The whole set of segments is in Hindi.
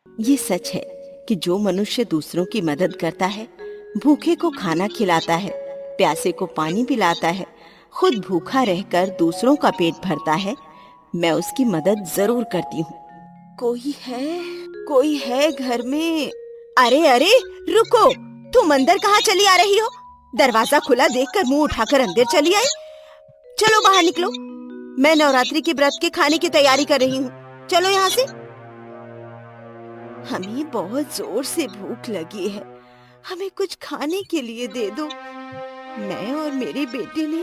ये सच है कि जो मनुष्य दूसरों की मदद करता है, भूखे को खाना खिलाता है, प्यासे को पानी पिलाता है, खुद भूखा रहकर दूसरों का पेट भरता है, मैं उसकी मदद जरूर करती हूँ। कोई है घर में? अरे अरे, रुको, तुम अंदर कहाँ चली आ रही हो? दरवाजा खुला देखकर मुंह उठाकर अंदर चली आई। चलो बाहर निकलो, मैं नवरात्रि के व्रत के खाने की तैयारी कर रही हूँ। चलो यहाँ से। हमें बहुत जोर से भूख लगी है, हमें कुछ खाने के लिए दे दो। मैं और मेरे बेटे ने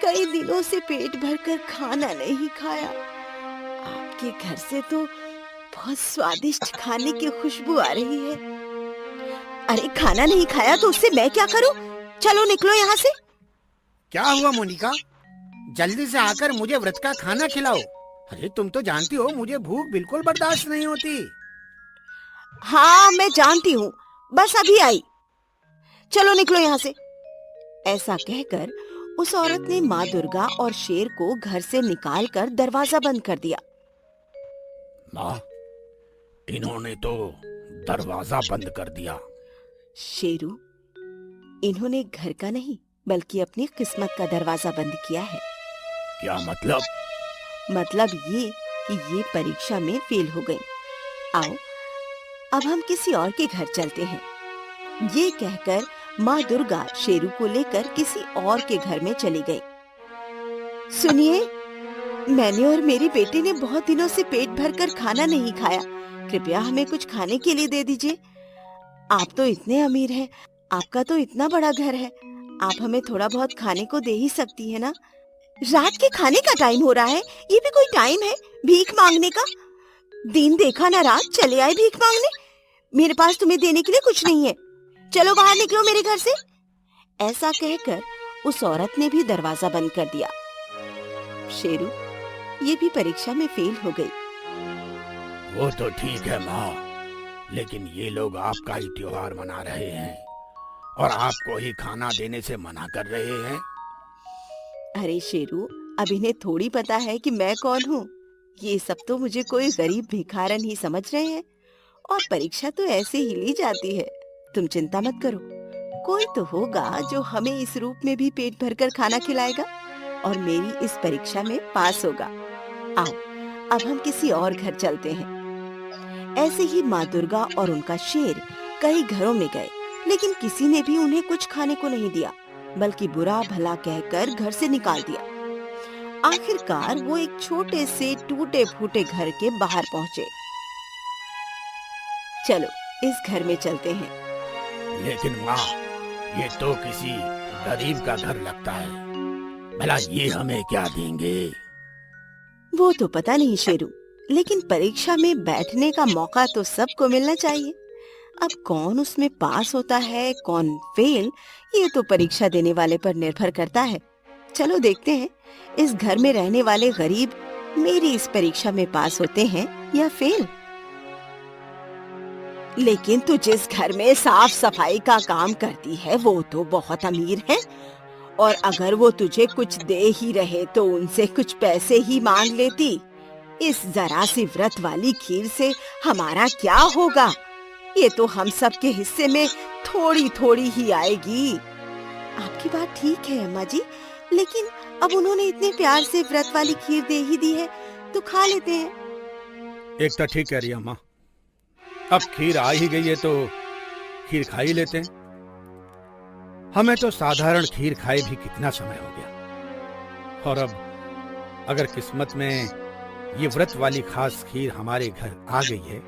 कई दिनों से पेट भरकर खाना नहीं खाया। आपके घर से तो बहुत स्वादिष्ट खाने की खुशबू आ रही है। अरे खाना नहीं खाया तो उससे मैं क्या करूं? चलो निकलो यहाँ से। क्या हुआ मोनिका? जल्दी से आकर मुझे व्रत का खाना खिलाओ। अरे तुम तो जानती हो मुझे भूख बिल्कुल बर्दाश्त नहीं होती। हाँ मैं जानती हूँ, बस अभी आई। चलो निकलो यहाँ से। ऐसा कहकर उस औरत ने माँ दुर्गा और शेर को घर से निकालकर दरवाजा बंद कर दिया। माँ, इन्होंने तो दरवाजा बंद कर दिया। शेरू, इन्होंने घर का नहीं बल्कि अपनी किस्मत का दरवाजा बंद किया है। क्या मतलब? मतलब ये कि ये परीक्षा में फेल हो गई। आओ अब हम किसी और के घर चलते हैं। ये कहकर माँ दुर्गा शेरू को लेकर किसी और के घर में चली गई। सुनिए, मैंने और मेरे बेटे ने बहुत दिनों से पेट भरकर खाना नहीं खाया, कृपया हमें कुछ खाने के लिए दे दीजिए। आप तो इतने अमीर हैं, आपका तो इतना बड़ा घर है, आप हमें थोड़ा बहुत खाने को दे ही सकती है ना। रात के खाने का टाइम हो रहा है, ये भी कोई टाइम है भीख मांगने का? दिन देखा ना रात, चले आए भीख मांगने। मेरे पास तुम्हें देने के लिए कुछ नहीं है, चलो बाहर निकलो मेरे घर से। ऐसा कहकर उस औरत ने भी दरवाजा बंद कर दिया। शेरू, ये भी परीक्षा में फेल हो गई। वो तो ठीक है माँ, लेकिन ये लोग आपका ही त्योहार मना रहे हैं और आपको ही खाना देने से मना कर रहे हैं। अरे शेरू, अब इन्हें थोड़ी पता है कि मैं कौन हूँ। ये सब तो मुझे कोई गरीब भिखारन ही समझ रहे हैं और परीक्षा तो ऐसे ही ली जाती है। तुम चिंता मत करो, कोई तो होगा जो हमें इस रूप में भी पेट भरकर खाना खिलाएगा और मेरी इस परीक्षा में पास होगा। आओ अब हम किसी और घर चलते हैं। ऐसे ही माँ दुर्गा और उनका शेर कई घरों में गए, लेकिन किसी ने भी उन्हें कुछ खाने को नहीं दिया, बल्कि बुरा भला कहकर घर से निकाल दिया। आखिरकार वो एक छोटे से टूटे फूटे घर के बाहर पहुँचे। चलो इस घर में चलते हैं। लेकिन माँ, ये तो किसी गरीब का घर लगता है, भला ये हमें क्या देंगे? वो तो पता नहीं शेरू, लेकिन परीक्षा में बैठने का मौका तो सबको मिलना चाहिए। अब कौन उसमें पास होता है कौन फेल, ये तो परीक्षा देने वाले पर निर्भर करता है। चलो देखते हैं इस घर में रहने वाले गरीब मेरी इस परीक्षा में पास होते हैं या फेल। लेकिन तू जिस घर में साफ सफाई का काम करती है वो तो बहुत अमीर है, और अगर वो तुझे कुछ दे ही रहे तो उनसे कुछ पैसे ही मांग लेती। इस जरा सी व्रत वाली खीर से हमारा क्या होगा? ये तो हम सब के हिस्से में थोड़ी थोड़ी ही आएगी। आपकी बात ठीक है अम्मा जी, लेकिन अब उन्होंने इतने प्यार से व्रत वाली खीर दे ही दी है तो खा लेते हैं। एक तो ठीक कह रही है माँ, अब खीर आ ही गई है तो खीर खा ही लेते हैं। हमें तो साधारण खीर खाए भी कितना समय हो गया, और अब अगर किस्मत में ये व्रत वाली खास खीर हमारे घर आ गई है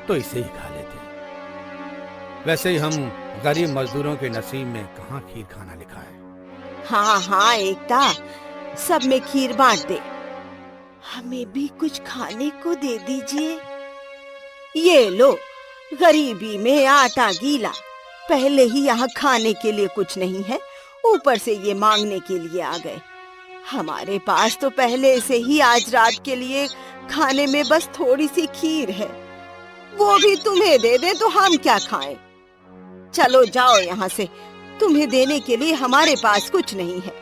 तो इसे ही खा लेते हैं। वैसे ही हम गरीब मजदूरों के नसीब में कहाँ खीर खाना लिखा है। हाँ हाँ एकता, सब में खीर बांट दे, हमें भी कुछ खाने को दे दीजिए। ये लो, गरीबी में आटा गीला, पहले ही यहाँ खाने के लिए कुछ नहीं है, ऊपर से ये मांगने के लिए आ गए। हमारे पास तो पहले से ही आज रात के लिए खाने में बस थोड़ी सी खीर है, वो भी तुम्हें दे दे तो हम क्या खाएं? चलो जाओ यहाँ से, तुम्हें देने के लिए हमारे पास कुछ नहीं है।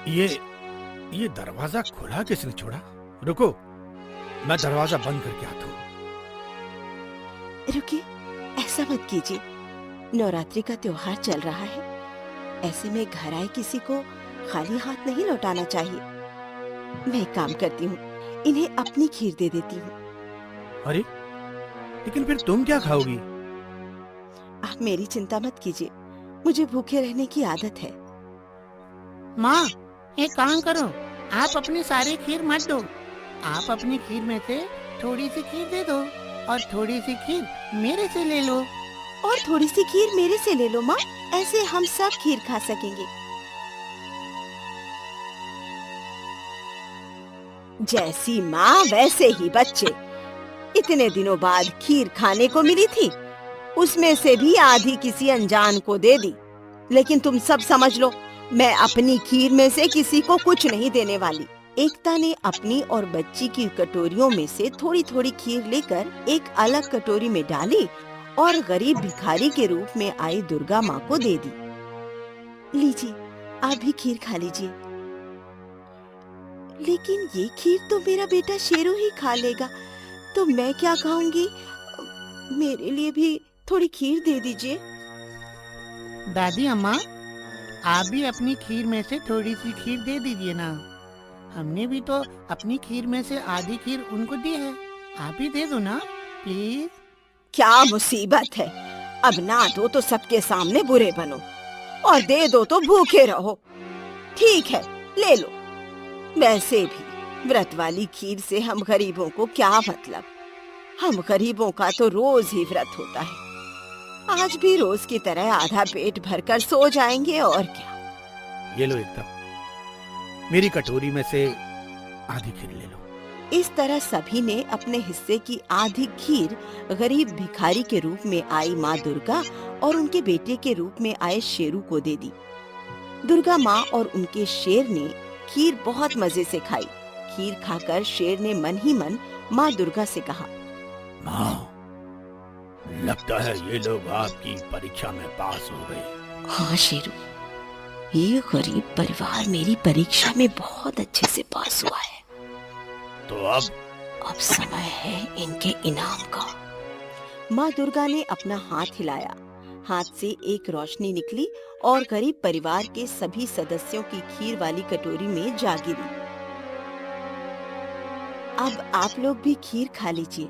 ये दरवाजा खुला किसने छोड़ा? रुको, मैं दरवाजा बंद करके आता हूँ। रुकिए, ऐसा मत कीजिए। नवरात्रि का त्योहार चल रहा है, ऐसे में घर आए किसी को खाली हाथ नहीं लौटाना चाहिए। मैं एक काम करती हूँ, इन्हें अपनी खीर दे देती हूँ। अरे, लेकिन फिर तुम क्या खाओगी? आप मेरी चिंता मत कीजिए, मुझे भूखे रहने की आदत है। माँ, एक काम करो, आप अपनी सारी खीर मत दो। आप अपनी खीर में से थोड़ी सी खीर दे दो और थोड़ी सी खीर मेरे से ले लो। और थोड़ी सी खीर मेरे से ले लो माँ, ऐसे हम सब खीर खा सकेंगे। जैसी माँ वैसे ही बच्चे। इतने दिनों बाद खीर खाने को मिली थी, उसमें से भी आधी किसी अनजान को दे दी। लेकिन तुम सब समझ लो, मैं अपनी खीर में से किसी को कुछ नहीं देने वाली। एकता ने अपनी और बच्ची की कटोरियों में से थोड़ी थोड़ी खीर लेकर एक अलग कटोरी में डाली और गरीब भिखारी के रूप में आई दुर्गा माँ को दे दी। लीजिए, आप भी खीर खा लीजिए। लेकिन ये खीर तो मेरा बेटा शेरू ही खा लेगा, तो मैं क्या खाऊंगी? मेरे लिए भी थोड़ी खीर दे दीजिए। दादी अम्मा, आप भी अपनी खीर में से थोड़ी सी खीर दे दीजिए ना। हमने भी तो अपनी खीर में से आधी खीर उनको दी है, आप भी दे दो ना प्लीज। क्या मुसीबत है, अब ना दो तो सबके सामने बुरे बनो, और दे दो तो भूखे रहो। ठीक है, ले लो। वैसे भी व्रत वाली खीर से हम गरीबों को क्या मतलब? हम गरीबों का तो रोज ही व्रत होता है। आज भी रोज की तरह आधा पेट भरकर सो जाएंगे, और क्या। ये लो एकता, मेरी कटोरी में से आधी खीर ले लो। इस तरह सभी ने अपने हिस्से की आधी खीर गरीब भिखारी के रूप में आई माँ दुर्गा और उनके बेटे के रूप में आए शेरू को दे दी। दुर्गा माँ और उनके शेर ने खीर बहुत मजे से खाई। खीर खाकर शेर ने मन ही मन माँ दुर्गा से कहा, माँ, लगता है ये लोग आपकी परीक्षा में पास हो गए। हाँ शेरू, ये गरीब परिवार मेरी परीक्षा में बहुत अच्छे से पास हुआ है। तो अब समय है इनके इनाम का। माँ दुर्गा ने अपना हाथ हिलाया, हाथ से एक रोशनी निकली और गरीब परिवार के सभी सदस्यों की खीर वाली कटोरी में जा गिरी। अब आप लोग भी खीर खा लीजिए।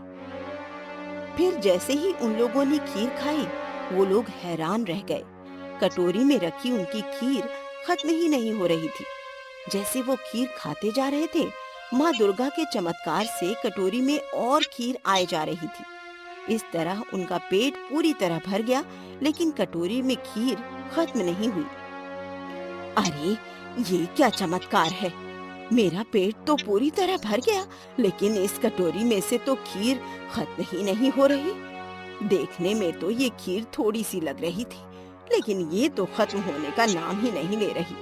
फिर जैसे ही उन लोगों ने खीर खाई, वो लोग हैरान रह गए। कटोरी में रखी उनकी खीर खत्म ही नहीं हो रही थी। जैसे वो खीर खाते जा रहे थे, माँ दुर्गा के चमत्कार से कटोरी में और खीर आए जा रही थी। इस तरह उनका पेट पूरी तरह भर गया, लेकिन कटोरी में खीर खत्म नहीं हुई। अरे, ये क्या चमत्कार है! मेरा पेट तो पूरी तरह भर गया, लेकिन इस कटोरी में से तो खीर खत्म ही नहीं हो रही। देखने में तो ये खीर थोड़ी सी लग रही थी, लेकिन ये तो खत्म होने का नाम ही नहीं ले रही।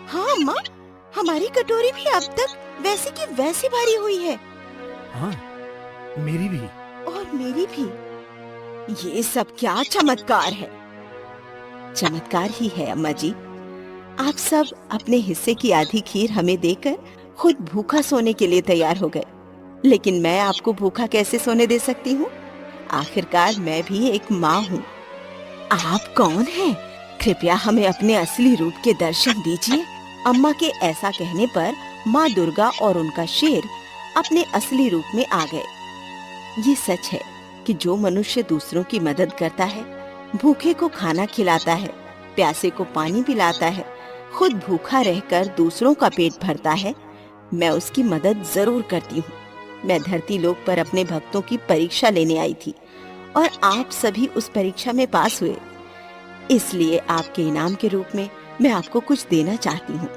हाँ माँ, हमारी कटोरी भी अब तक वैसी की वैसी भरी हुई है। हाँ, मेरी भी। और मेरी भी। ये सब क्या चमत्कार है? चमत्कार ही है अम्मा जी। आप सब अपने हिस्से की आधी खीर हमें देकर खुद भूखा सोने के लिए तैयार हो गए, लेकिन मैं आपको भूखा कैसे सोने दे सकती हूँ? आखिरकार मैं भी एक माँ हूँ। आप कौन हैं? कृपया हमें अपने असली रूप के दर्शन दीजिए। अम्मा के ऐसा कहने पर माँ दुर्गा और उनका शेर अपने असली रूप में आ गए। ये सच है कि जो मनुष्य दूसरों की मदद करता है, भूखे को खाना खिलाता है, प्यासे को पानी पिलाता है, खुद भूखा रहकर दूसरों का पेट भरता है, मैं उसकी मदद जरूर करती हूँ। मैं धरती लोक पर अपने भक्तों की परीक्षा लेने आई थी और आप सभी उस परीक्षा में पास हुए। इसलिए आपके इनाम के रूप में मैं आपको कुछ देना चाहती हूँ।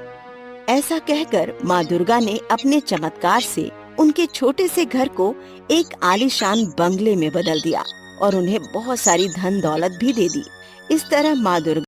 ऐसा कहकर माँ दुर्गा ने अपने चमत्कार से उनके छोटे से घर को एक आलीशान बंगले में बदल दिया और उन्हें बहुत सारी धन दौलत भी दे दी। इस तरह माँ दुर्गा